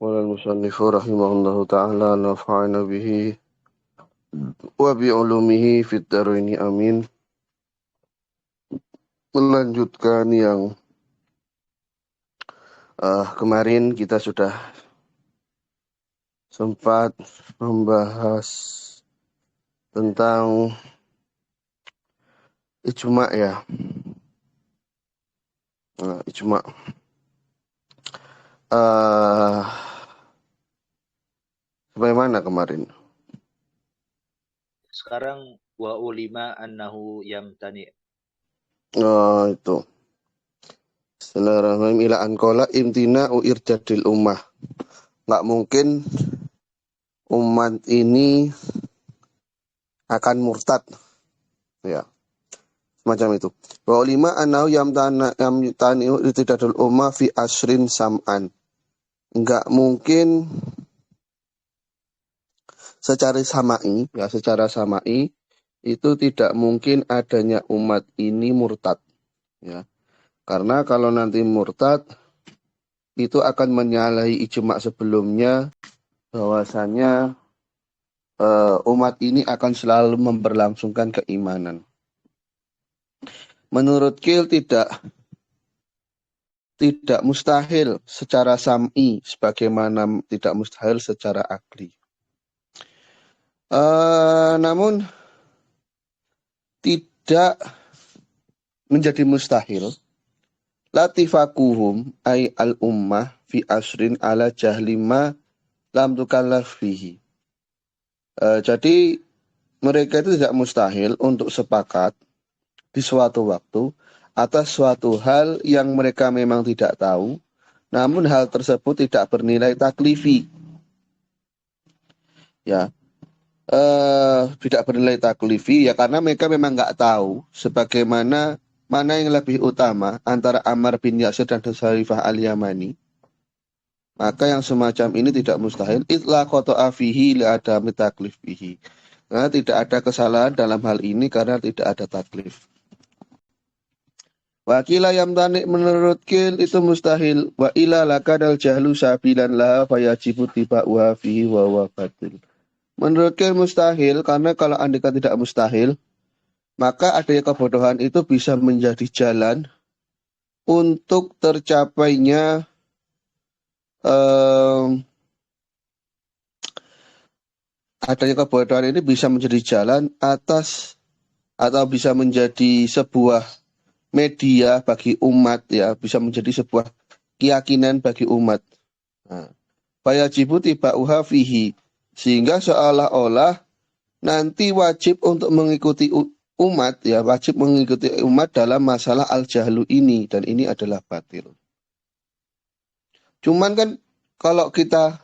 Qala al-musannifu rahimahullahu ta'ala nafa'ana bihi wa bi'ulumihi fid dharaini amin. Melanjutkan yang kemarin kita sudah sempat membahas tentang ijma ya. Ijma. Bagaimana kemarin? Sekarang wa ulima annahu yamtani. Itu. Bismillahirrahmanirrahim. Ila anqala imtina irjadil ummah. Nggak mungkin umat ini akan murtad. Ya. Semacam itu. Wa ulima annahu yamtani irjadil ummah fi asrin sam'an. Nggak mungkin secara samai itu tidak mungkin adanya umat ini murtad ya. Karena kalau nanti murtad itu akan menyalahi ijma sebelumnya bahwasanya umat ini akan selalu memberlangsungkan keimanan. Menurut Qil tidak mustahil secara sam'i sebagaimana tidak mustahil secara akli. Namun tidak menjadi mustahil latifakuhum ay al-ummah fi asrin ala jahlima lam tukallaf fihi. Jadi mereka itu tidak mustahil untuk sepakat di suatu waktu atas suatu hal yang mereka memang tidak tahu, namun hal tersebut tidak bernilai taklifi. Ya. Tidak bernilai taklifi ya karena mereka memang nggak tahu sebagaimana mana yang lebih utama antara Ammar bin Yasir dan Hudzaifah al-Yamani. Maka yang semacam ini tidak mustahil itla qata'a fihi li adami taklif bihi. Karena tidak ada kesalahan dalam hal ini karena tidak ada taklif. Wakila yamtani menurut Qil itu mustahil wa ila lakadal jahlu sabilan laha fayajibu tiba'uha fihi wa batil. Menurut Qil mustahil, karena kalau andaikan tidak mustahil, maka adanya kebodohan itu bisa menjadi jalan untuk tercapainya adanya kebodohan ini bisa menjadi jalan atas atau bisa menjadi sebuah media bagi umat ya, bisa menjadi sebuah keyakinan bagi umat. Fayajibu tiba'uha fihi. Sehingga seolah-olah nanti wajib untuk mengikuti umat ya, wajib mengikuti umat dalam masalah al-jahlu ini, dan ini adalah batil. Cuman kan kalau kita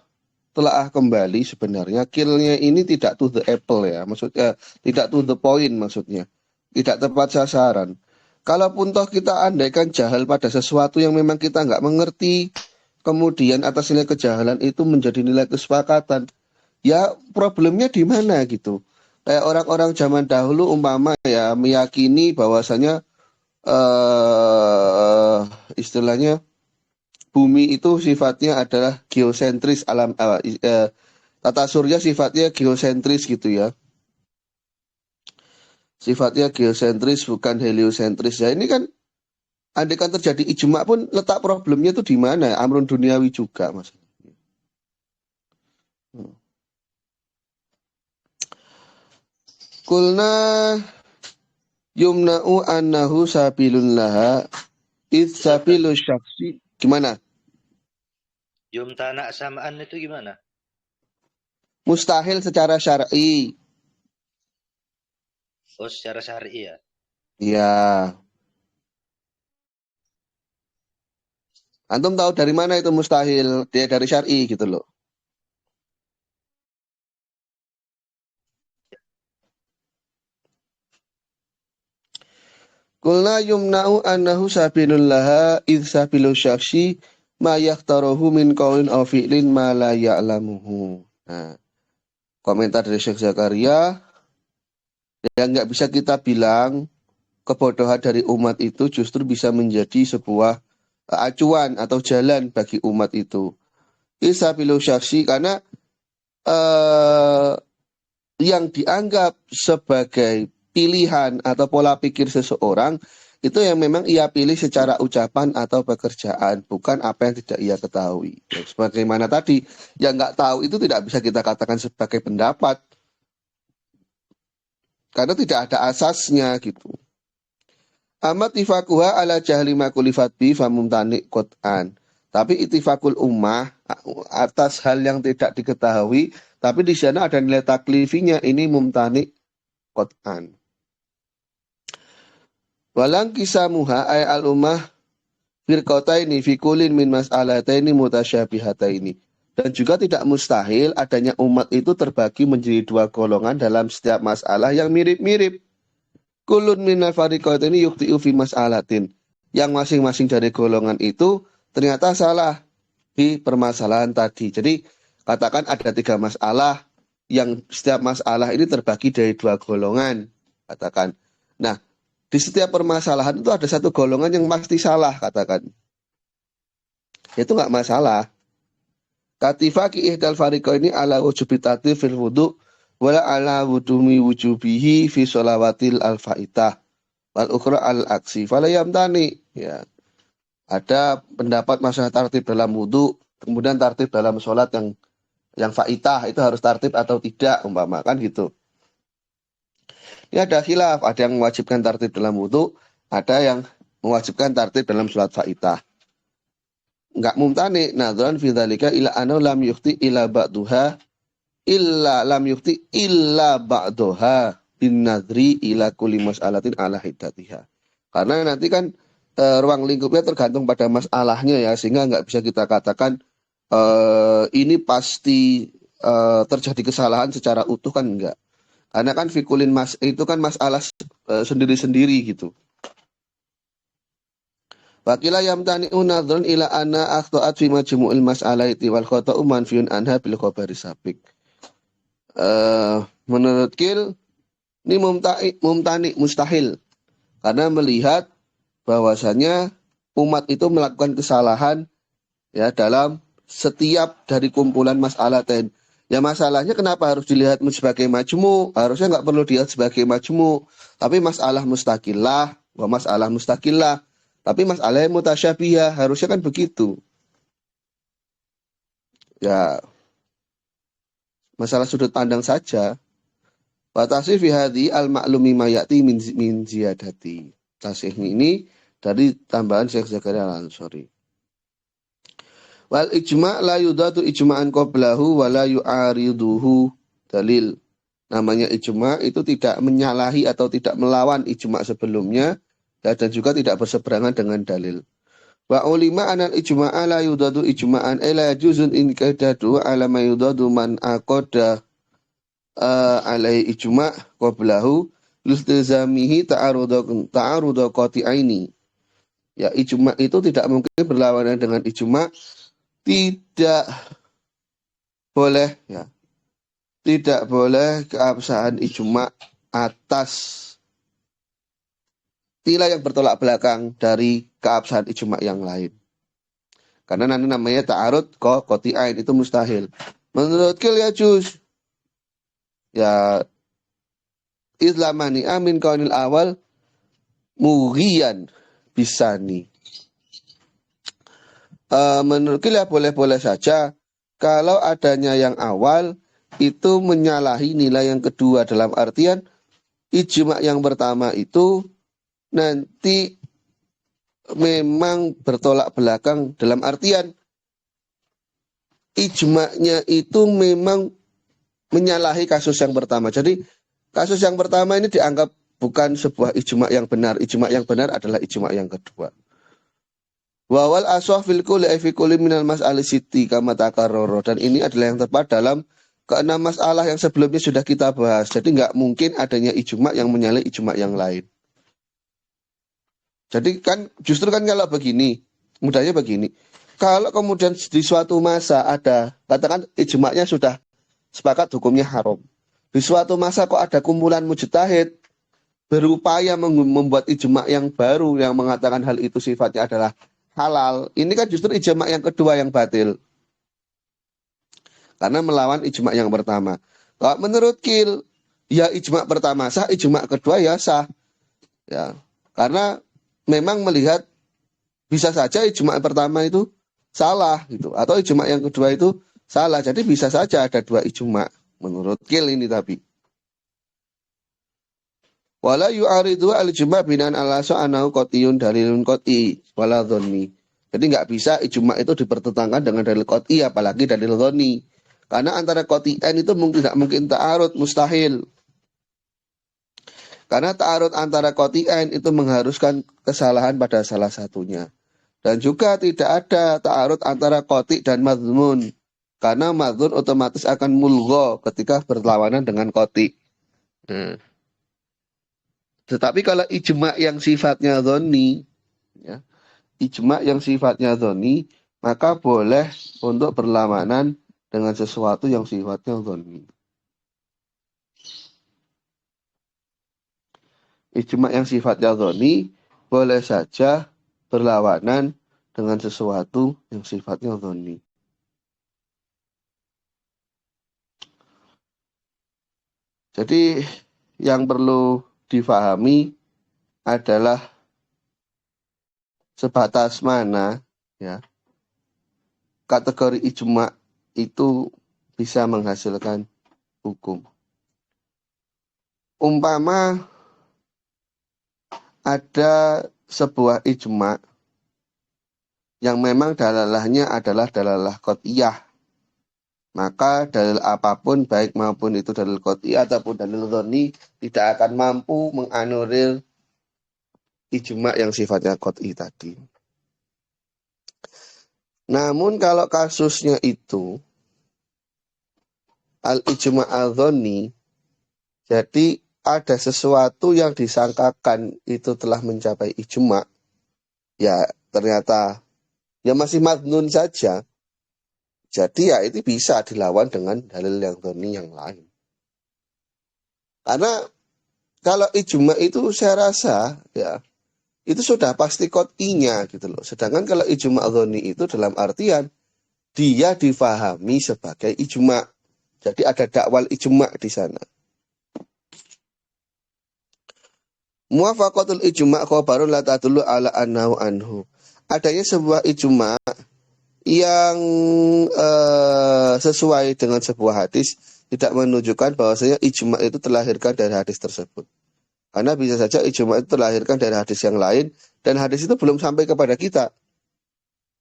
telah kembali sebenarnya Qilnya ini tidak to the apple ya, maksudnya tidak to the point, maksudnya tidak tepat sasaran. Kalaupun toh kita andaikan jahal pada sesuatu yang memang kita nggak mengerti, kemudian atas nilai kejahalan itu menjadi nilai kesepakatan. Ya problemnya di mana gitu. Kayak orang-orang zaman dahulu umpama ya meyakini bahwasanya istilahnya bumi itu sifatnya adalah geosentris tata surya sifatnya geosentris gitu ya. Sifatnya geosentris bukan heliosentris. Ya ini kan andaikan terjadi ijma pun letak problemnya itu di mana? Amrun duniawi juga Mas. Kulna yumna'u annahu sabilun laha id sabilu syaksi. Gimana? Yumtana sam'an itu gimana? Mustahil secara syar'i. Oh, secara syar'i ya? Ya. Antum tahu dari mana itu mustahil? Dia dari syar'i gitu loh. Kulna yumna'u annahu sabilun laha id sabilu syaksi ma yakhtaruhu min qaulin aw fi'lin ma la ya'lamuhu. Nah, komentar dari Syekh Zakaria, yang nggak bisa kita bilang kebodohan dari umat itu justru bisa menjadi sebuah acuan atau jalan bagi umat itu. isabilu syaksi karena eh, yang dianggap sebagai pilihan atau pola pikir seseorang itu yang memang ia pilih secara ucapan atau pekerjaan, bukan apa yang tidak ia ketahui. Ya, sebagaimana tadi, yang nggak tahu itu tidak bisa kita katakan sebagai pendapat, karena tidak ada asasnya gitu. Amat ifakuha ala jahli makulifat bi famumtani qot'an. Tapi itifakul ummah atas hal yang tidak diketahui, tapi di sana ada nilai taklifinya, ini mumtani qot'an. Walang kisamuha ay al ummah firqataini fi kullin min mas'alataini mutasyabihataini. Dan juga tidak mustahil adanya umat itu terbagi menjadi dua golongan dalam setiap masalah yang mirip-mirip. Kulun minal fariqataini yukhti'u fi mas'alatin. Yang masing-masing dari golongan itu ternyata salah di permasalahan tadi. Jadi katakan ada 3 masalah, yang setiap masalah ini terbagi dari 2 golongan. Katakan. Nah, di setiap permasalahan itu ada satu golongan yang pasti salah, katakan. Itu nggak masalah. Katifaki ihdal fariqaini ala wujubi tatif fil wudu' wala ala wudumi wujubihi fi sholawatil al-faitah wal ukhra al-aksi fala yamtani. Ya. Ada pendapat masalah tartib dalam wudu, kemudian tartib dalam sholat yang faitah itu harus tartib atau tidak, umpamakan gitu. Ini ada khilaf, ada yang mewajibkan tartib dalam wudu, ada yang mewajibkan tartib dalam sholat faitah. Enggak mumtani, nadhran fi dzalika ila anna lam yukhti ila ba'daha illa lam yukhti illa ba'daha bin nadri ila kulli mas'alatin ala hiddatiha. Karena nanti kan ruang lingkupnya tergantung pada masalahnya ya, sehingga nggak bisa kita katakan ini pasti terjadi kesalahan secara utuh, kan enggak. Karena kan fikulin itu kan masalah sendiri-sendiri gitu. Wakila yamtani'u nadhrun ila anna akhta'at fi majmu'il mas'alaiti wal khata'u manfiyun anha bil khabari sabiq. Menurut Kil ini mumtani mustahil, karena melihat bahwasanya umat itu melakukan kesalahan ya dalam setiap dari kumpulan masalah ten. Ya masalahnya kenapa harus dilihat sebagai majmu? Harusnya nggak perlu dilihat sebagai majmu. Tapi masalah mustaqillah, masalah mustaqillah. Tapi masalah mutasyabihah, harusnya kan begitu. Ya, masalah sudut pandang saja. Batasi fi hadhi al-ma'lumi ma ya'ti min ziyadati. Tasih ini dari tambahan Syekh Zakaria Al-Ansari. Wal ijma' la yudatu ijma'an qablahu wa la yu'ariduhu dalil. Namanya ijma' itu tidak menyalahi atau tidak melawan ijma' sebelumnya, dan juga tidak berseberangan dengan dalil. Wa ulima anal ijma'a la yudatu ijma'an la juzun in kadadu ala ma yudatu man aqada alai ijma' qablahu listizamihi ta'arudu qati'aini. Ya, ijma' itu tidak mungkin berlawanan dengan ijma'. Tidak boleh ya, tidak boleh keabsahan ijma' atas nilai yang bertolak belakang dari keabsahan ijma' yang lain. Karena nanti namanya ta'arud qati'ain, itu mustahil. Menurut Kil ya juz. Ya Islamani amin kaunil awal mughiyan bisani. Menurut Kil ya boleh-boleh saja kalau adanya yang awal itu menyalahi nilai yang kedua, dalam artian ijma' yang pertama itu nanti memang bertolak belakang, dalam artian ijma'nya itu memang menyalahi kasus yang pertama. Jadi kasus yang pertama ini dianggap bukan sebuah ijma' yang benar. Ijma' yang benar adalah ijma' yang kedua. Wawal aswah fil kulli fi kulli minal mas'ali siti kama takarrara, dan ini adalah yang tepat dalam keenam masalah yang sebelumnya sudah kita bahas. Jadi nggak mungkin adanya ijma' yang menyalahi ijma' yang lain. Jadi kan justru kan kalau begini, mudahnya begini. Kalau kemudian di suatu masa ada, katakan ijma'nya sudah sepakat hukumnya haram. Di suatu masa kok ada kumpulan mujtahid berupaya membuat ijma' yang baru yang mengatakan hal itu sifatnya adalah halal. Ini kan justru ijma' yang kedua yang batil. karena melawan ijma yang pertama. Kalau menurut Kil, ya ijma pertama sah, ijma kedua ya sah. Ya, karena memang melihat bisa saja ijma pertama itu salah gitu, atau ijma yang kedua itu salah. Jadi bisa saja ada dua ijma menurut Kil ini tapi. Wala yu'aridu al-ijma binan ala anahu qat'iyun dalilun qat'i wala dhanni. Jadi nggak bisa ijma itu dipertentangkan dengan dalil qat'i apalagi dalil dhanni. Karena antara qat'ian itu mungkin tidak mungkin ta'arud, mustahil. Karena ta'arud antara qat'ian itu mengharuskan kesalahan pada salah satunya. Dan juga tidak ada ta'arud antara qati' dan madzmun. Karena madzmun otomatis akan mulgha ketika berlawanan dengan qati'. Tetapi kalau ijma yang sifatnya dhoni, ya, ijma yang sifatnya dhoni, maka boleh untuk berlawanan dengan sesuatu yang sifatnya dhoni. Ijma yang sifatnya dhoni boleh saja berlawanan dengan sesuatu yang sifatnya dhoni. Jadi yang perlu difahami adalah sebatas mana ya kategori ijma itu bisa menghasilkan hukum. Umpama ada sebuah ijma yang memang dalalahnya adalah dalalah qat'iyah, maka dalil apapun baik maupun itu dalil qat'iyah ataupun dalil dhoni tidak akan mampu menganulir ijma yang sifatnya qat'i tadi. Namun kalau kasusnya itu al-ijma al-dhoni, jadi ada sesuatu yang disangkakan itu telah mencapai ijma, ya ternyata ya masih madnun saja. Jadi ya itu bisa dilawan dengan dalil yang dhoni yang lain. Karena kalau ijma itu saya rasa ya itu sudah pasti qat'inya gitu loh. Sedangkan kalau ijma dhoni itu dalam artian dia difahami sebagai ijma. Jadi ada dakwal ijma di sana. Muwafaqatul ijma khabarun la tadullu ala annahu anhu. Adanya sebuah ijma yang sesuai dengan sebuah hadis tidak menunjukkan bahwasanya ijma itu terlahirkan dari hadis tersebut. Karena bisa saja ijma itu terlahirkan dari hadis yang lain dan hadis itu belum sampai kepada kita.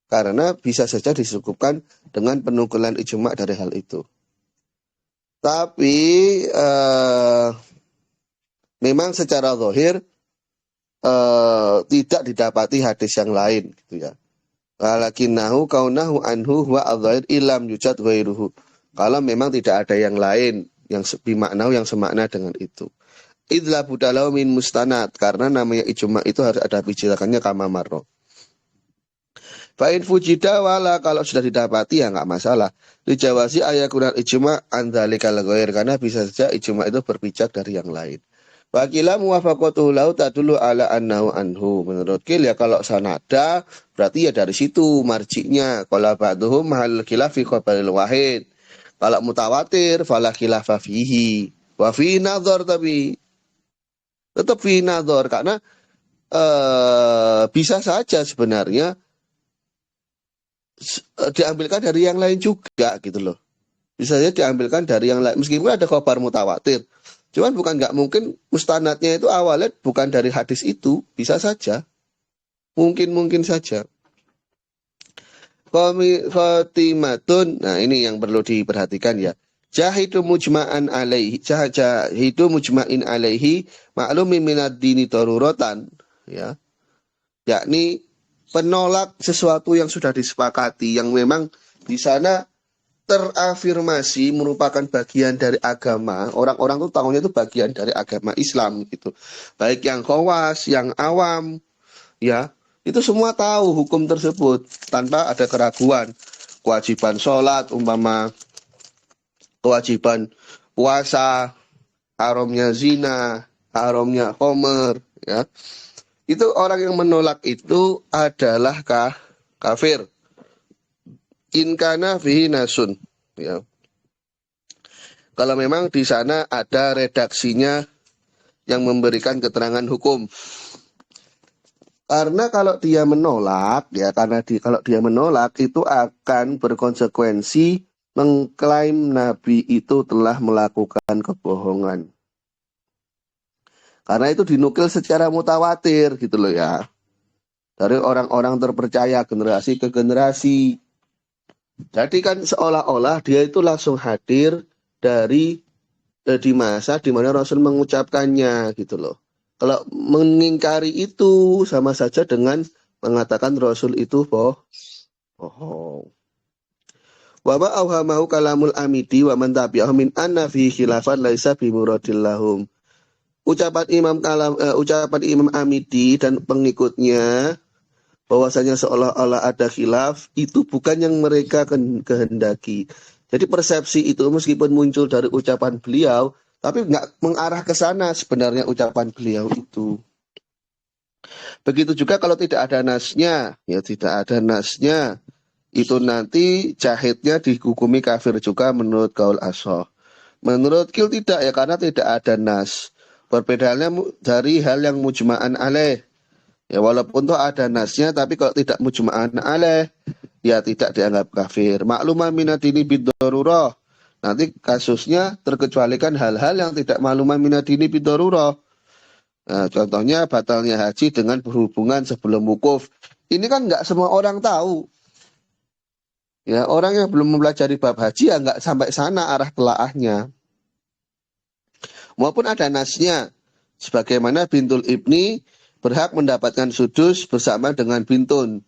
Karena bisa saja disukupkan dengan penukulan ijma dari hal itu. Tapi memang secara zahir tidak didapati hadis yang lain gitu ya. Walakinnahu kaunahu anhu wa adzair ilam yujad ghairuhu. Kalau memang tidak ada yang lain yang bimaknau yang semakna dengan itu. Idla budalau min mustanad, karena namanya ijma itu harus ada pijakannya kama marro. Fa'in fujida wala, kalau sudah didapati ya nggak masalah. Dijawasi ayakunal ijma andzalikal ghair, karena bisa saja ijma itu berpijak dari yang lain. Wakila muwafaqatuhu lau tadullu ala annahu anhu. Menurut Kil ya kalau sanada berarti ya dari situ marji'nya. Kalau ba'duhum mahal khilafi khabaril wahid. Kalau mutawatir fala khilafa fihi. Wa fi nadhar, tapi tetap fi nadhar karena bisa saja sebenarnya diambilkan dari yang lain juga gitu loh. Bisa saja diambilkan dari yang lain meskipun ada khabar mutawatir. Cuman bukan nggak mungkin mustanadnya itu awalnya bukan dari hadis itu, bisa saja, mungkin saja. Khotimatun, nah ini yang perlu diperhatikan ya. Jahidu mujma'an alaihi, jahidu mujma'in alaihi, ma'lumi minad dini daruratan, ya. Yakni penolak sesuatu yang sudah disepakati, yang memang di sana terafirmasi merupakan bagian dari agama. Orang-orang tuh tahunya itu bagian dari agama Islam gitu. Baik yang khawas, yang awam, ya itu semua tahu hukum tersebut tanpa ada keraguan. Kewajiban sholat, umpama kewajiban puasa, haramnya zina, haramnya khomer, ya itu orang yang menolak itu adalah kafir. In kana fihi nasun, ya. Kalau memang di sana ada redaksinya yang memberikan keterangan hukum. Karena kalau dia menolak, ya kalau dia menolak itu akan berkonsekuensi mengklaim Nabi itu telah melakukan kebohongan. Karena itu dinukil secara mutawatir gitu loh ya. Dari orang-orang terpercaya generasi ke generasi. Jadi kan seolah-olah dia itu langsung hadir di masa di mana Rasul mengucapkannya gitu loh. Kalau mengingkari itu sama saja dengan mengatakan Rasul itu bohong. Wa ma awhamahu kalamul amidi wa man tabi'ahu min anna fi khilafan laisa bimuradillahum. Ucapan Imam Amidi dan pengikutnya bahwasanya seolah-olah ada khilaf itu bukan yang mereka kehendaki. Jadi persepsi itu meskipun muncul dari ucapan beliau, tapi nggak mengarah ke sana sebenarnya ucapan beliau itu. Begitu juga kalau tidak ada nasnya, ya tidak ada nasnya, itu nanti jahitnya dihukumi kafir juga menurut kaul ashab. Menurut Qil tidak ya karena tidak ada nas. Perbedaannya dari hal yang mujma'an alaih. Ya walaupun tuh ada nasnya tapi kalau tidak mujma'an alaih ya tidak dianggap kafir. Maklumah minadini biddarurah. Nanti kasusnya terkecualikan hal-hal yang tidak maklumah minadini biddarurah. Nah, contohnya batalnya haji dengan berhubungan sebelum wukuf. Ini kan nggak semua orang tahu. Ya orang yang belum mempelajari bab haji ya nggak sampai sana arah telaahnya. Maupun ada nasnya. Sebagaimana bintul ibni berhak mendapatkan sudus bersama dengan bintun.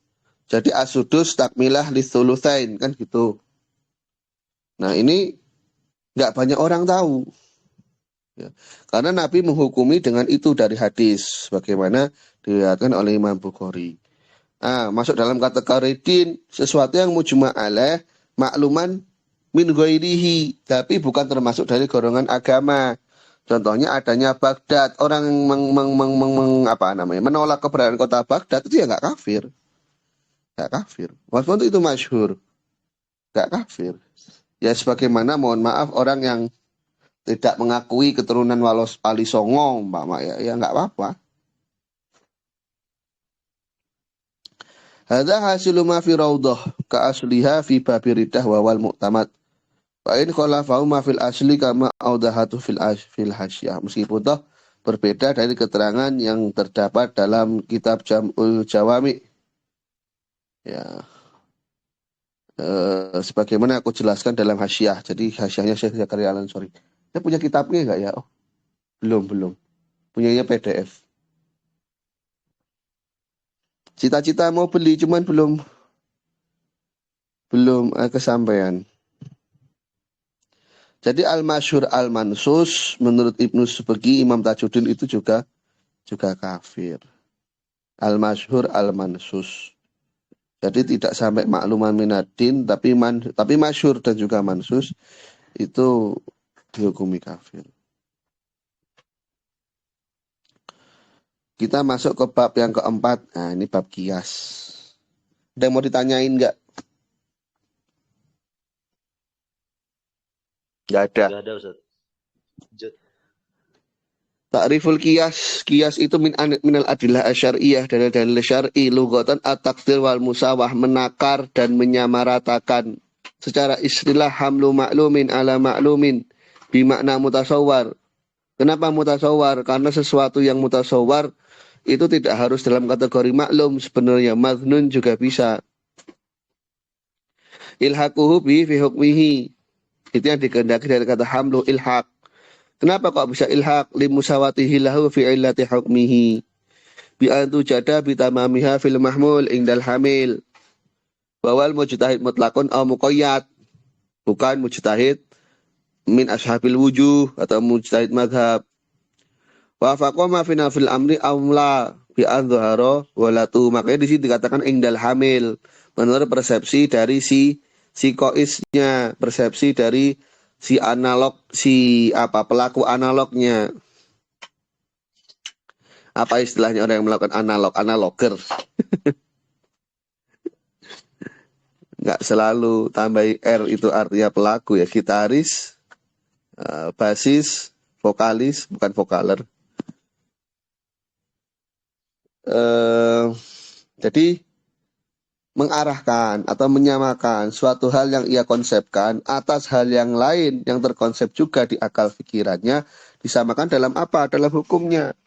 Jadi asudus takmilah lithuluthain kan gitu. Nah ini nggak banyak orang tahu. Ya. Karena Nabi menghukumi dengan itu dari hadis. Bagaimana diriwayatkan oleh Imam Bukhari. Nah, masuk dalam kategori din sesuatu yang mujma' alaih makluman min ghairihi. Tapi bukan termasuk dari golongan agama. Contohnya adanya Baghdad. Orang yang menolak keberadaan kota Baghdad itu ya nggak kafir. Nggak kafir. Walaupun itu masyhur. Nggak kafir. Ya sebagaimana mohon maaf orang yang tidak mengakui keturunan Walos Ali Songo, ya nggak apa-apa. Hadza hasilu ma fi raudhah ka asliha fi babiridah wa wal mu'tamad. Fa in khalafahu ma fil asli kama audahatu fil hasyah. Meskipun toh berbeda dari keterangan yang terdapat dalam kitab Jam'ul Jawami. Ya. Sebagaimana aku jelaskan dalam hasyah. Jadi hasyahnya Syekh Zakaria Al-Ansori. Saya punya kitabnya enggak ya? Oh, belum. Punyanya PDF. Cita-cita mau beli cuman belum kesampaian. Jadi al-masyhur al-mansus menurut Ibnu Subeki Imam Tajuddin itu juga kafir. Al-masyhur al-mansus. Jadi tidak sampai makluman minadin tapi masyhur dan juga mansus itu dihukumi kafir. Kita masuk ke bab yang keempat. Nah, ini bab kias. Ada yang mau ditanyain enggak? Enggak ada. Enggak ada, Ustaz. Lanjut. Ta'riful kias itu minal adillah asyariyah dari dalil syar'i lughatan at-taqdir wal musawah menakar dan menyamaratakan secara istilah hamlu ma'lumin ala ma'lumin bimakna mutasawwar. Kenapa mutasawwar? Karena sesuatu yang mutasawwar itu tidak harus dalam kategori maklum, sebenarnya madhnun juga bisa. Ilhaquhu bi fi hukmihi. Itu yang dikehendaki dari kata hamlu ilhaq. Kenapa kok bisa ilhaq limusawatihi lahu fi illati hukmihi bi antu jada bi tamamiha fil mahmul indal hamil bawal mujtahid mutlaqun aw muqayyad, bukan mujtahid min ashabil wujuh atau mujtahid madhab. Wa faqama fi nafil amri amla bi adhhara walatu, makanya di sini dikatakan indal hamil menurut persepsi dari si koisnya, persepsi dari si analog, pelaku analognya. Apa istilahnya orang yang melakukan analoger. Nggak selalu tambah R itu artinya pelaku ya, gitaris basis, vokalis, bukan vokaler. Jadi mengarahkan atau menyamakan suatu hal yang ia konsepkan atas hal yang lain yang terkonsep juga di akal pikirannya, disamakan dalam apa? Dalam hukumnya.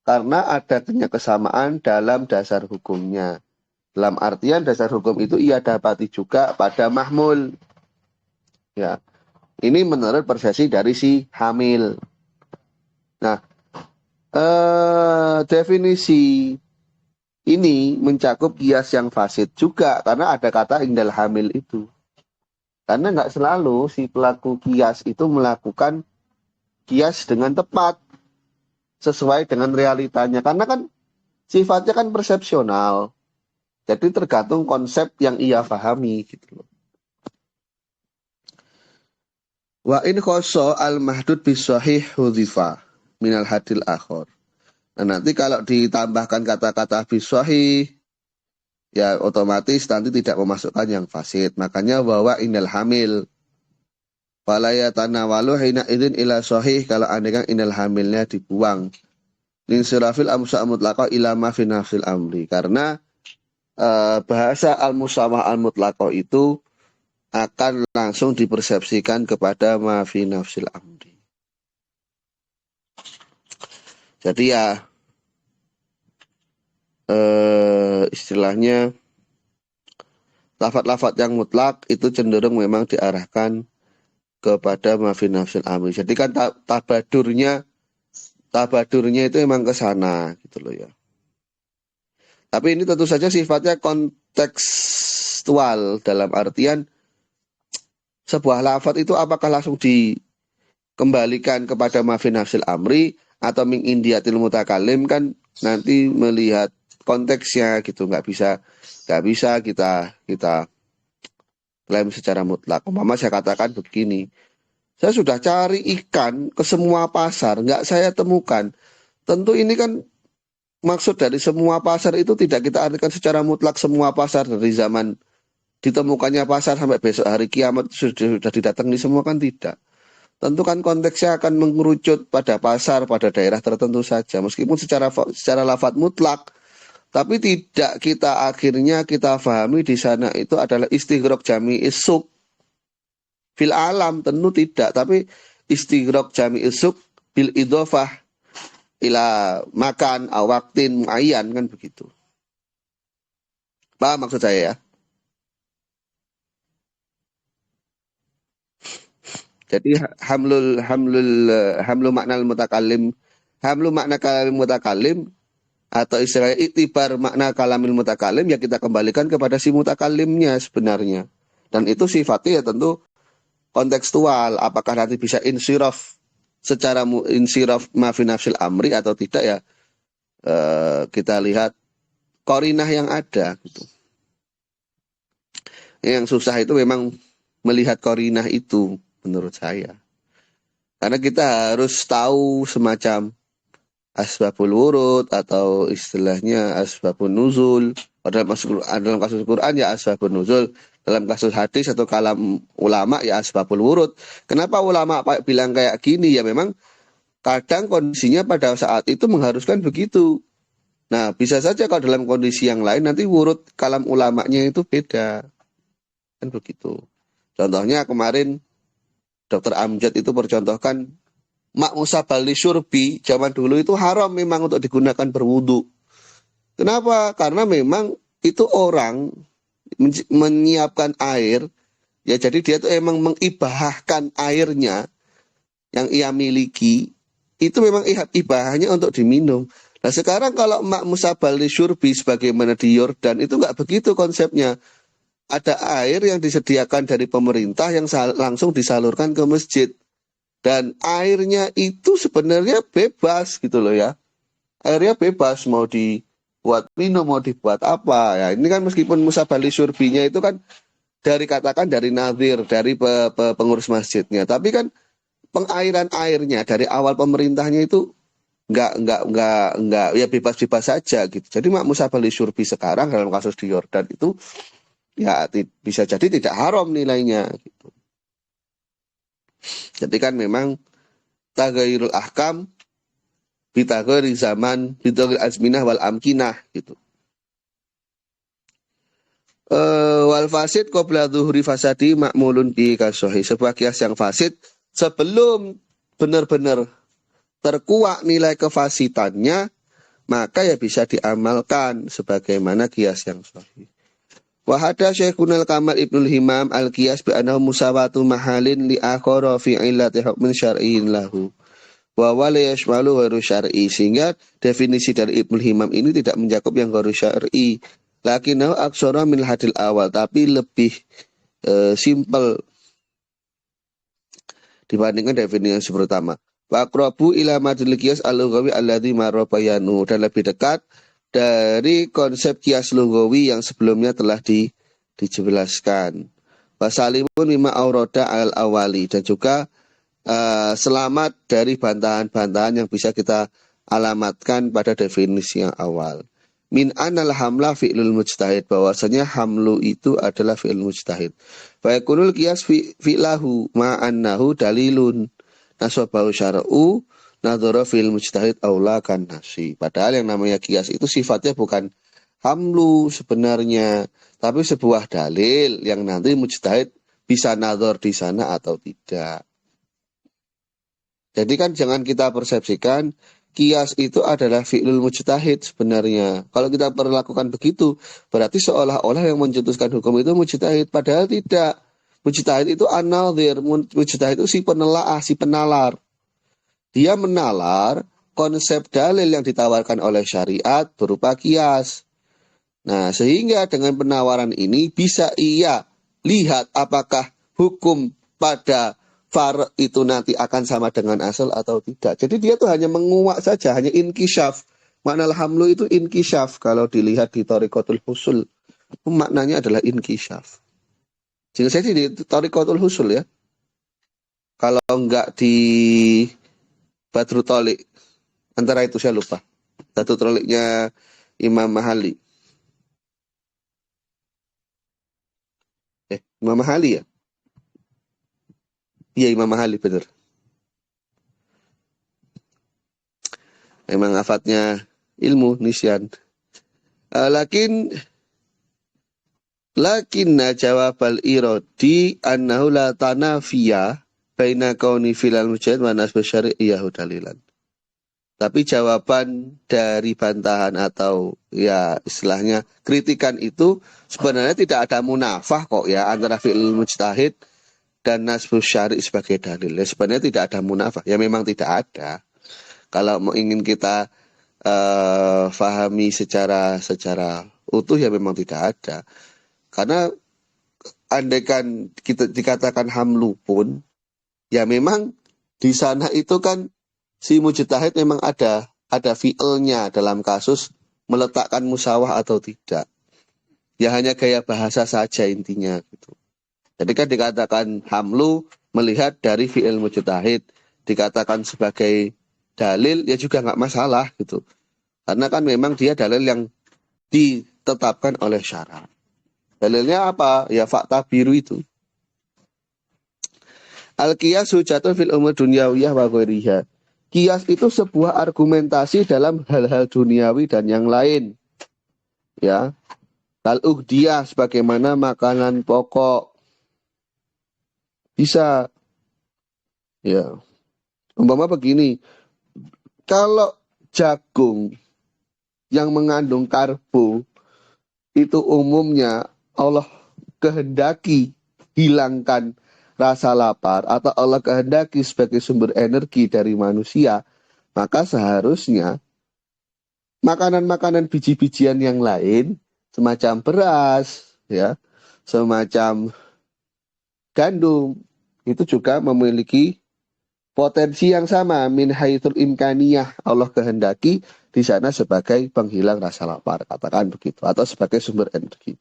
Karena adanya kesamaan dalam dasar hukumnya. Dalam artian dasar hukum itu ia dapati juga pada mahmul. Ya, ini menurut persepsi dari si Hamil. Nah, definisi ini mencakup kias yang fasid juga karena ada kata indal hamil itu. Karena nggak selalu si pelaku kias itu melakukan kias dengan tepat sesuai dengan realitanya. Karena kan sifatnya kan persepsional. Jadi tergantung konsep yang ia pahami gitu loh. Wa in khoso al mahdud bisahih hudhifa minal hadil akhor. Nah, nanti kalau ditambahkan kata-kata bisahih, ya otomatis nanti tidak memasukkan yang fasid. Makanya bahwa inal hamil. Falaya tanawalu hina idin ila sahih, kalau andekan inal hamilnya dibuang. Lin sirafil amsa mutlaqah ila ma fi nafsil amri. Karena bahasa al-musamah al-mutlaqah itu akan langsung dipersepsikan kepada ma fi nafsil amri. Jadi ya istilahnya lafaz-lafaz yang mutlak itu cenderung memang diarahkan kepada ma fi nafsil amri. Jadi kan tabadurnya itu memang ke sana gitu loh ya. Tapi ini tentu saja sifatnya kontekstual dalam artian sebuah lafaz itu apakah langsung dikembalikan kepada ma fi nafsil amri atau min indiatil mutakalim, kan nanti melihat konteksnya gitu, nggak bisa kita klaim secara mutlak. Umpama saya katakan begini, saya sudah cari ikan ke semua pasar, nggak saya temukan. Tentu ini kan maksud dari semua pasar itu tidak kita artikan secara mutlak semua pasar dari zaman ditemukannya pasar sampai besok hari kiamat sudah didatangi semua, kan tidak. Tentu kan konteksnya akan mengerucut pada pasar, pada daerah tertentu saja. Meskipun secara lafaz mutlak, tapi tidak akhirnya kita pahami di sana itu adalah istighraq jami isuk fil alam, tentu tidak. Tapi istighraq jami isuk bil idhofah ila makan awaktin muayyan, kan begitu. Paham maksud saya ya? Jadi hamlu makna mutakallim, hamlu makna kalamil mutakallim atau istilah iktibar makna kalamil mutakallim, ya kita kembalikan kepada si mutakallimnya sebenarnya. Dan itu sifatnya ya tentu kontekstual, apakah nanti bisa insiraf secara insiraf ma fi nafsil amri atau tidak ya, kita lihat qarinah yang ada gitu. Yang susah itu memang melihat qarinah itu menurut saya. Karena kita harus tahu semacam asbabul wurud atau istilahnya asbabun nuzul. Dalam kasus Quran ya asbabun nuzul, dalam kasus hadis atau kalam ulama ya asbabul wurud. Kenapa ulama bilang kayak gini? Ya memang kadang kondisinya pada saat itu mengharuskan begitu. Nah, bisa saja kalau dalam kondisi yang lain nanti wurud kalam ulamanya itu beda. Kan begitu. Contohnya kemarin Dr. Amjad itu percontohkan mak musabal li syurbi zaman dulu itu haram memang untuk digunakan berwudu. Kenapa? Karena memang itu orang menyiapkan air, ya jadi dia itu emang mengibahahkan airnya yang ia miliki, itu memang ibahahnya untuk diminum. Nah sekarang kalau mak musabal li syurbi sebagaimana di Yordan itu nggak begitu konsepnya. Ada air yang disediakan dari pemerintah yang langsung disalurkan ke masjid. Dan airnya itu sebenarnya bebas gitu loh ya. Airnya bebas, mau dibuat minum, mau dibuat apa. Ya ini kan meskipun musabali syurbinya itu kan katakan dari nazir, dari pengurus masjidnya. Tapi kan pengairan airnya dari awal pemerintahnya itu nggak ya bebas-bebas saja gitu. Jadi mak musabali syurbi sekarang dalam kasus di Yordan itu ya bisa jadi tidak haram nilainya gitu. Jadi kan memang tagayurul ahkam bitaghairi zaman bitaghairi azminah wal amkinah gitu. Wal fasid qabla dhuhri fasadi ma'mulun bi kasohi. Sebuah kias yang fasid sebelum benar-benar terkuak nilai kefasitannya, maka ya bisa diamalkan sebagaimana kias yang sahih. Wahada Syekhunal Kamal Ibnul Himam al-Qiyas bi annahu musawatu mahalin li akhara fi illati hukmin syar'iyyin lahu. Wa wala yashmalu ghairu syar'i, sehingga definisi dari Ibnul Himam ini tidak mencakup yang ghairu syar'i. Lakinnahu aksara min hadil awal, tapi lebih simple dibandingkan definisi yang pertama. Wa aqrabu ila madil qiyas al-lughawi alladhi marra bayanu, dan lebih dekat dari konsep kias lugawi yang sebelumnya telah dijelaskan. Wasalimun mimma aurada al awali, dan juga selamat dari bantahan-bantahan yang bisa kita alamatkan pada definisi yang awal. Min anal hamla fi'lul mujtahid, bahwasanya hamlu itu adalah fi'il mujtahid. Fa yakunul qiyas fi'lahu ma'annahu dalilun nasabahu syar'u nadhara fil mujtahid aula kan nasi. Padahal yang namanya kias itu sifatnya bukan hamlu sebenarnya, tapi sebuah dalil yang nanti mujtahid bisa nadhar di sana atau tidak. Jadi kan jangan kita persepsikan kias itu adalah fi'lul mujtahid sebenarnya. Kalau kita perlakukan begitu, berarti seolah-olah yang mencetuskan hukum itu mujtahid, padahal tidak. Mujtahid itu an-nadhir, mujtahid itu si penelaah, si penalar. Dia menalar konsep dalil yang ditawarkan oleh syariat berupa kias. Nah, sehingga dengan penawaran ini bisa ia lihat apakah hukum pada far' itu nanti akan sama dengan asal atau tidak. Jadi dia tuh hanya menguak saja, hanya inkisyaf. Makna hamlu itu inkisyaf. Kalau dilihat di Thariqatul Husul, maknanya adalah inkisyaf. Jika saya di Thariqatul Husul ya. Kalau enggak di Badrut Thaliq, antara itu saya lupa. Badrut Thaliqnya Imam Mahali. Imam Mahali ya? Iya, Imam Mahali benar. Memang afatnya ilmu nisyan. Lakinna jawab al-iradi annahu la tanafiya baina kauni filal mujahid wa nasb syari'iyahu dalilan. Tapi jawaban dari bantahan atau ya istilahnya kritikan itu sebenarnya tidak ada munafah kok ya antara fi'il mujtahid dan nasbus syari' sebagai dalil. Ya, sebenarnya tidak ada munafah. Ya memang tidak ada. Kalau mau ingin kita fahami secara utuh ya memang tidak ada. Karena andaikan kita dikatakan hamlu pun, ya memang di sana itu kan si mujtahid memang ada fi'ilnya dalam kasus meletakkan musawah atau tidak. Ya hanya gaya bahasa saja intinya gitu. Jadi kan dikatakan hamlu melihat dari fi'il mujtahid, dikatakan sebagai dalil ya juga nggak masalah gitu. Karena kan memang dia dalil yang ditetapkan oleh syarak. Dalilnya apa? Ya fakta biru itu. Al-qiyas hujjatun fil umur dunyawiyah wa ghairiha. Qiyas itu sebuah argumentasi dalam hal-hal duniawi dan yang lain. Ya. Kal-ughdiyah sebagaimana makanan pokok. Bisa. Ya. Umpama begini. Kalau jagung yang mengandung karbo itu umumnya Allah kehendaki hilangkan rasa lapar atau Allah kehendaki sebagai sumber energi dari manusia, maka seharusnya makanan-makanan biji-bijian yang lain semacam beras, ya, semacam gandum itu juga memiliki potensi yang sama min haitsul imkaniyah, Allah kehendaki di sana sebagai penghilang rasa lapar, katakan begitu, atau sebagai sumber energi.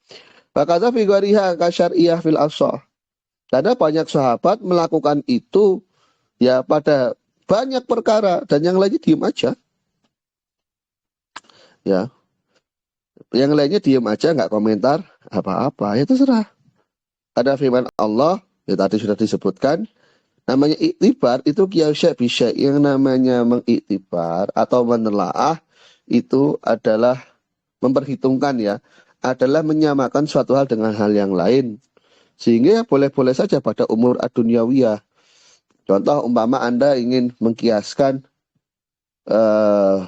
Fakata fi ghariha kasyariyah fil asah. Karena banyak sahabat melakukan itu ya pada banyak perkara dan yang lainnya diam aja. Ya. Yang lainnya diam aja, nggak komentar apa-apa. Ya terserah. Ada firman Allah, ya tadi sudah disebutkan, Namanya iktibar itu kiasya bisa, yang namanya mengiktibar atau menelaah itu adalah memperhitungkan ya, adalah menyamakan suatu hal dengan hal yang lain. Sehingga ya boleh-boleh saja pada umur ad-dunyawiyah. Contoh umpama Anda ingin mengkiaskan eh,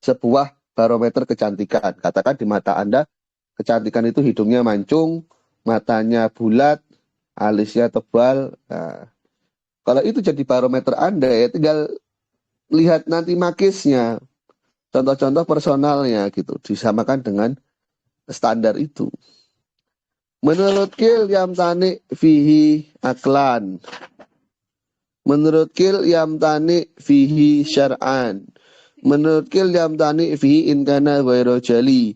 sebuah barometer kecantikan. Katakan di mata Anda kecantikan itu hidungnya mancung, matanya bulat, alisnya tebal. Nah, kalau itu jadi barometer Anda ya tinggal lihat nanti makisnya, contoh-contoh personalnya gitu, disamakan dengan standar itu. Menurut Kil yamtani fihi aklan. Menurut Kil yamtani fihi syar'an. Menurut Kil yamtani fihi inkana ghairu jali.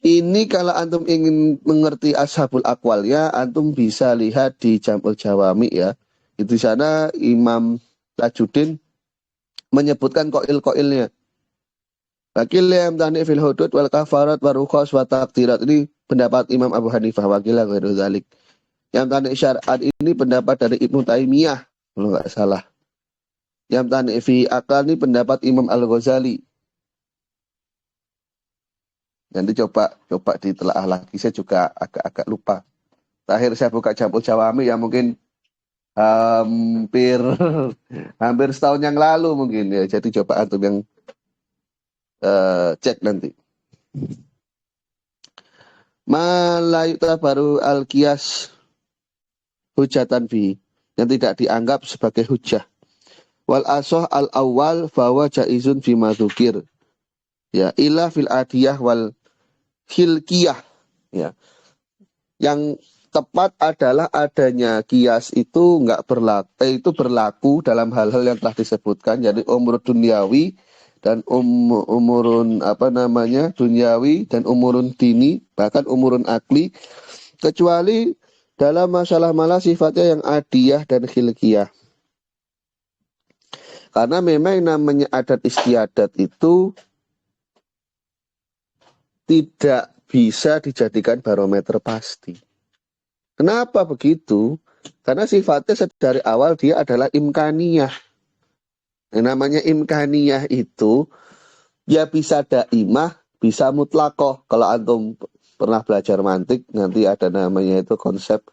Ini kalau antum ingin mengerti ashabul akwal ya, antum bisa lihat di Jam'ul Jawami ya. Itu di sana Imam Tajuddin menyebutkan koil-koilnya. Wakil yang tani fil hudud wal kafarat wa rukhas wa takdirat. Ini pendapat Imam Abu Hanifah wakil ghairu dzalik. Yang tani syar'at ini pendapat dari Ibnu Taimiyah kalau nggak salah. Yang tani fi akal ini pendapat Imam Al-Ghazali. Nanti coba ditelaah lagi, saya juga agak lupa. Terakhir saya buka Jam'ul Jawami ya mungkin hampir hampir setahun yang lalu mungkin ya. Jadi coba antum yang cek nanti. Malayuta baru al-qiyas hujatan fi, yang tidak dianggap sebagai hujah. Wal asoh al-awwal bahwa jaizun fi madzukir. Ya, illa fil adiyah wal hilkiyah. Ya. Yang tepat adalah adanya kias itu enggak berlaku, itu berlaku dalam hal-hal yang telah disebutkan, jadi umur duniawi dan umurun duniawi dan umurun dini, bahkan umurun akli, kecuali dalam masalah-masalah sifatnya yang adiyah dan khilqiyah. Karena memang namanya adat istiadat itu tidak bisa dijadikan barometer pasti. Kenapa begitu? Karena sifatnya dari awal dia adalah imkaniyah. Yang namanya imkaniyah itu ya bisa daimah, bisa mutlakoh. Kalau antum pernah belajar mantik, nanti ada namanya itu konsep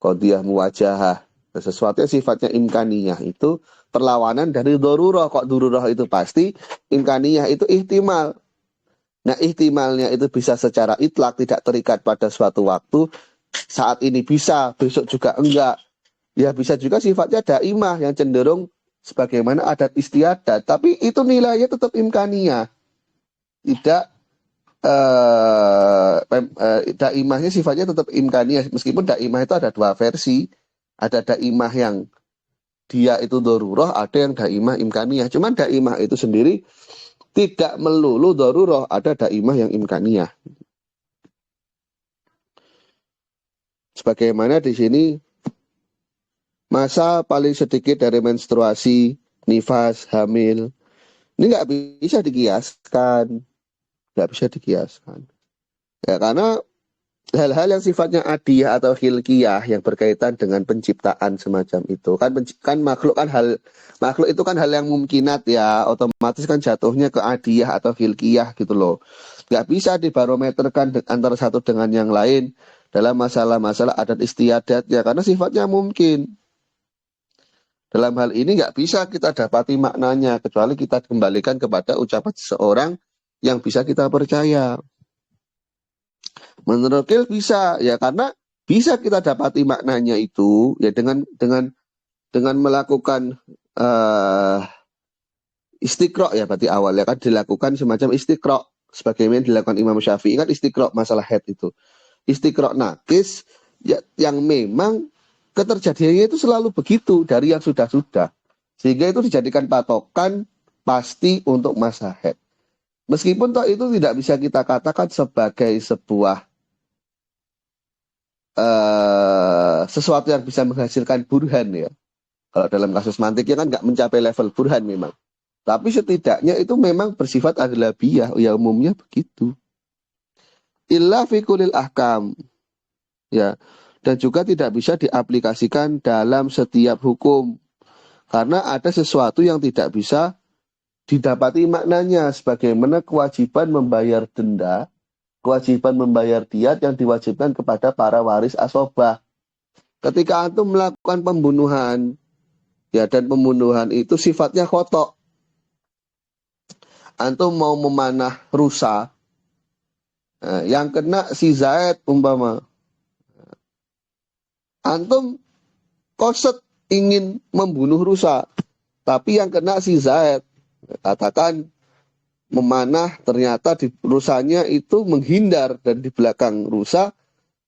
qadiyah muwajahah. Sesuatu yang sifatnya imkaniyah itu perlawanan dari dorurah. Kok dorurah itu pasti, imkaniyah itu ihtimal. Nah ihtimalnya itu bisa secara itlak, tidak terikat pada suatu waktu. Saat ini bisa, besok juga enggak. Ya bisa juga sifatnya daimah yang cenderung sebagaimana adat istiadat. Tapi itu nilainya tetap imkaniyah. Tidak daimahnya sifatnya tetap imkaniyah. Meskipun daimah itu ada dua versi. Ada daimah yang dia itu dorurah, ada yang daimah imkaniyah. Cuman daimah itu sendiri tidak melulu dorurah, ada daimah yang imkaniyah. Sebagaimana di sini masa paling sedikit dari menstruasi, nifas, hamil, ini nggak bisa dikiaskan, ya karena hal-hal yang sifatnya adiyah atau khilqiyah yang berkaitan dengan penciptaan semacam itu kan makhluk itu kan hal yang mungkinat ya, otomatis kan jatuhnya ke adiyah atau khilqiyah gitu loh. Nggak bisa dibarometerkan antara satu dengan yang lain dalam masalah-masalah adat istiadat ya, karena sifatnya mungkin. Dalam hal ini nggak bisa kita dapati maknanya kecuali kita kembalikan kepada ucapan seseorang yang bisa kita percaya. Menurut Kil bisa ya, karena bisa kita dapati maknanya itu ya dengan melakukan istiqra ya, berarti awal ya kan dilakukan semacam istiqra sebagaimana dilakukan Imam Syafi'i kan istiqra masalah haid itu. Istiqra nakis ya, yang memang keterjadiannya itu selalu begitu dari yang sudah-sudah. Sehingga itu dijadikan patokan pasti untuk masa haid. Meskipun toh itu tidak bisa kita katakan sebagai sebuah sesuatu yang bisa menghasilkan burhan ya. Kalau dalam kasus mantiknya kan nggak mencapai level burhan memang. Tapi setidaknya itu memang bersifat aghlabiyah, ya umumnya begitu. Illa fi kulil ahkam. Ya. dan juga tidak bisa diaplikasikan dalam setiap hukum. Karena ada sesuatu yang tidak bisa didapati maknanya, sebagaimana kewajiban membayar denda, kewajiban membayar diat yang diwajibkan kepada para waris asobah. Ketika antum melakukan pembunuhan, ya, dan pembunuhan itu sifatnya khotok. Antum mau memanah rusa, yang kena si Zaid umpama. Antum koset ingin membunuh rusa, tapi yang kena si Zaid. Katakan memanah, ternyata di rusanya itu menghindar, dan di belakang rusa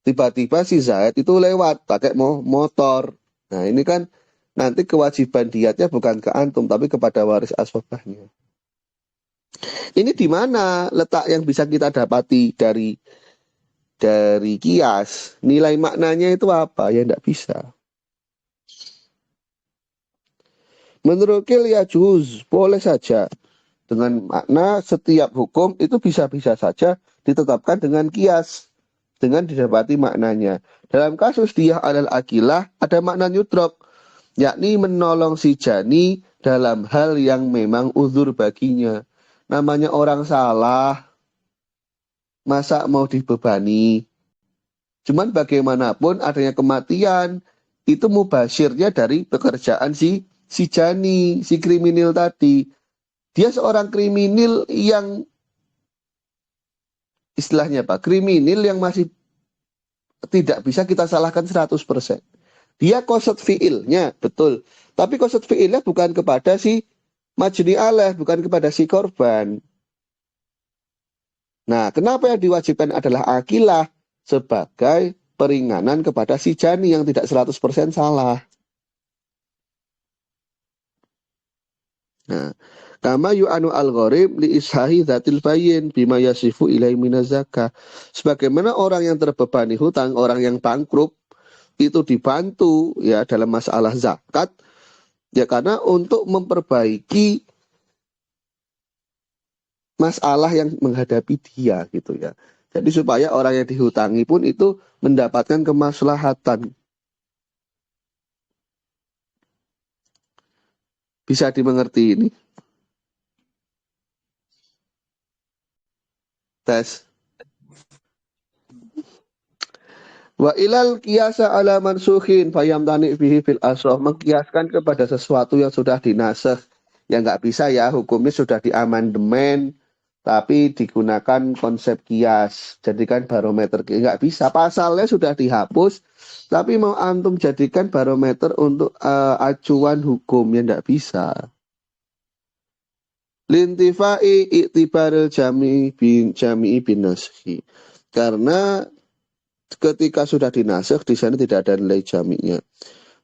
tiba-tiba si Zaid itu lewat pakai motor. Nah, ini kan nanti kewajiban diatnya bukan ke antum tapi kepada waris asobahnya. Ini di mana letak yang bisa kita dapati dari kias? Nilai maknanya itu apa? Ya tidak bisa. Menurut Qil ya juz, boleh saja. Dengan makna setiap hukum itu bisa-bisa saja ditetapkan dengan kias, dengan didapati maknanya. Dalam kasus diyah alal akilah ada makna nyudrok, yakni menolong si jani dalam hal yang memang uzur baginya. Namanya orang salah, masa mau dibebani? Cuman bagaimanapun adanya kematian itu mubashirnya dari pekerjaan si jani, si kriminal tadi. Dia seorang kriminal yang istilahnya apa? Kriminal yang masih tidak bisa kita salahkan 100%. Dia qasad fi'ilnya, betul. Tapi qasad fi'ilnya bukan kepada si majni alaih, bukan kepada si korban. Nah, kenapa yang diwajibkan adalah akilah? Sebagai peringanan kepada si jani yang tidak 100% salah. Nah, kama yu'anu al-gharib li ishahi dzatil bayin bima yasifu ilai minaz zakah. Sebagaimana orang yang terbebani hutang, orang yang bangkrut itu dibantu ya dalam masalah zakat, ya karena untuk memperbaiki masalah yang menghadapi dia gitu ya. Jadi supaya orang yang dihutangi pun itu mendapatkan kemaslahatan. Bisa dimengerti ini? Tes. Wa ilal qiyasa ala mansukhin fayamtani bihi fil asrah, mengkiaskan kepada sesuatu yang sudah dinasakh, yang nggak bisa ya, hukumnya sudah diamandemen tapi digunakan konsep kias, jadikan barometer, nggak bisa, pasalnya sudah dihapus tapi mau antum jadikan barometer untuk acuan hukum, ya nggak bisa. Lintifai iktibaril jami'i bin naskhi, karena ketika sudah dinasakh di sana tidak ada nilai jami'nya.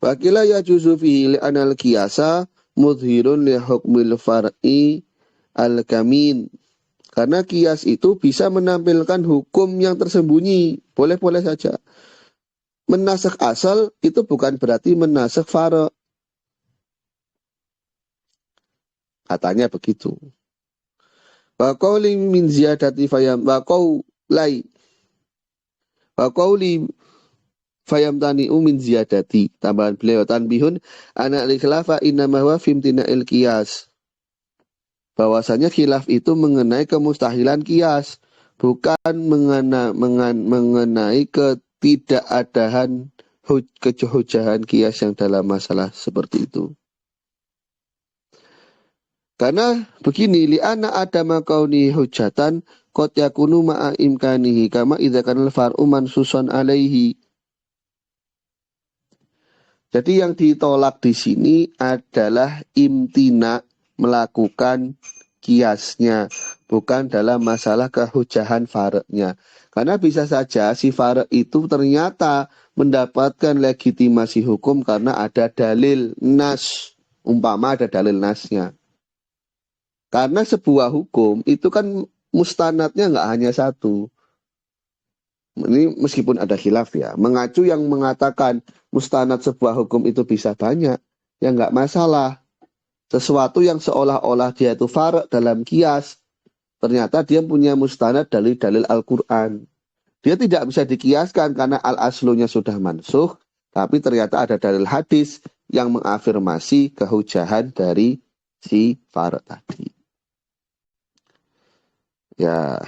Wakila ya juzu fihi li'anal qiyasa mudhirun li hukmil far'i al-kamin. Karena kias itu bisa menampilkan hukum yang tersembunyi. Boleh-boleh saja. Menasakh asal itu bukan berarti menasakh fara'. Katanya begitu. Wa qawli min ziyadati fayam wa qawlai wa qawli fayamtani min ziyadati, tambahan beliau tanbihun anak khilafa innama huwa fimtina'il qiyas, bahwasanya khilaf itu mengenai kemustahilan kias, bukan mengenai ketidakadahan kehujahan kias yang dalam masalah seperti itu. Karena begini, li'anna adama kauni hujatan qad yakunu ma'a imkanihi kama idza kana al-far'u mansusan alaihi. Jadi yang ditolak di sini adalah imtina melakukan kiasnya, bukan dalam masalah kehujahan far'nya. Karena bisa saja si far' itu ternyata mendapatkan legitimasi hukum karena ada dalil nas, umpama ada dalil nasnya. Karena sebuah hukum itu kan mustanadnya nggak hanya satu. Ini meskipun ada khilaf ya, mengacu yang mengatakan mustanad sebuah hukum itu bisa banyak, ya nggak masalah. Sesuatu yang seolah-olah dia itu far' dalam kias, ternyata dia punya mustanad dalil-dalil Al-Quran. Dia tidak bisa dikiaskan karena al-aslunya sudah mansukh, tapi ternyata ada dalil hadis yang mengafirmasi kehujahan dari si Farad tadi. Ya,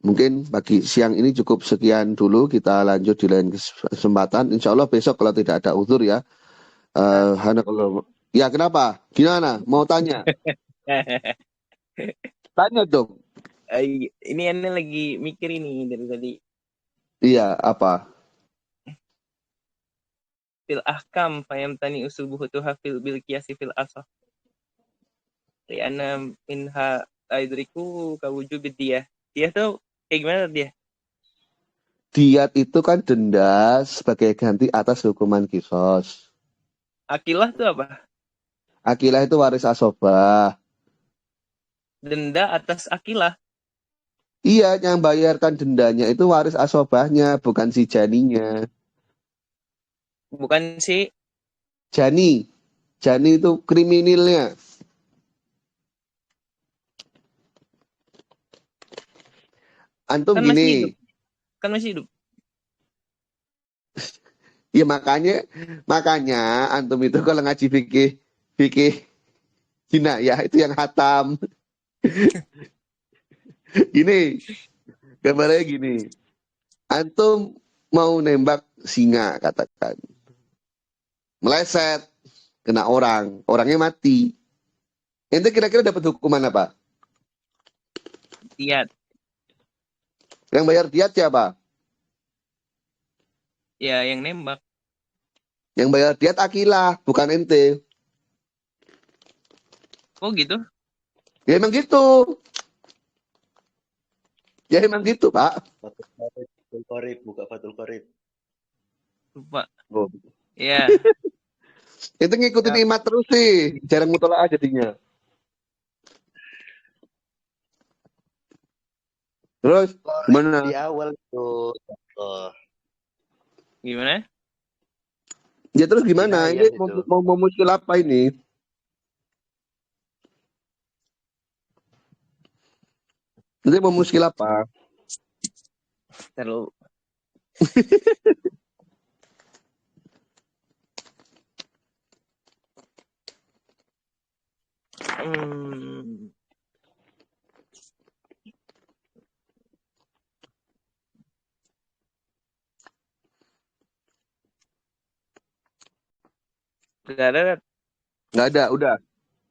mungkin pagi siang ini cukup sekian dulu. Kita lanjut di lain kesempatan. Insya Allah besok kalau tidak ada uzur ya. Hana kalau ya kenapa? Gimana? Mau tanya? Tanya dong. Ini Anda lagi mikir ini dari tadi. Iya, apa? Fil ahkam fayamtani usul buhutuha fil bil qiyasi fil asah. Liana minha aidriku kawujubid dia. Dia tuh kayak gimana dia? Diat itu kan denda sebagai ganti atas hukuman kisos. Akilah tuh apa? Akilah itu waris asobah. Denda atas akilah. Iya, yang bayarkan dendanya itu waris asobahnya, bukan si janinya. Bukan si Jani. Jani itu kriminalnya. Antum kan masih hidup. gini. Kan masih hidup. Ya makanya antum itu kalau ngaji fikih fikih Cina ya itu yang hatam. Gini, gambarnya gini. Antum mau nembak singa katakan. Meleset, kena orang, orangnya mati. Ente kira-kira dapat hukuman apa? Diat. Yang bayar diat siapa? Ya yang nembak. Yang bayar diat akilah, bukan ente. Oh gitu? Ya emang gitu. Ya emang gitu, Pak. Fatul Qorib, buka Fatul Qorib. Lupa. Oh. Ya. Ente ngikutin imat terus sih. Jarang mutolaah jadinya. Terus gimana? Di awal tuh. Oh, Gimana? Ya terus gimana? Jinayah Ini itu. mau muncul apa ini? Nanti mau muskil apa? Terlalu. Hmm. Gak ada. Nggak ada, udah.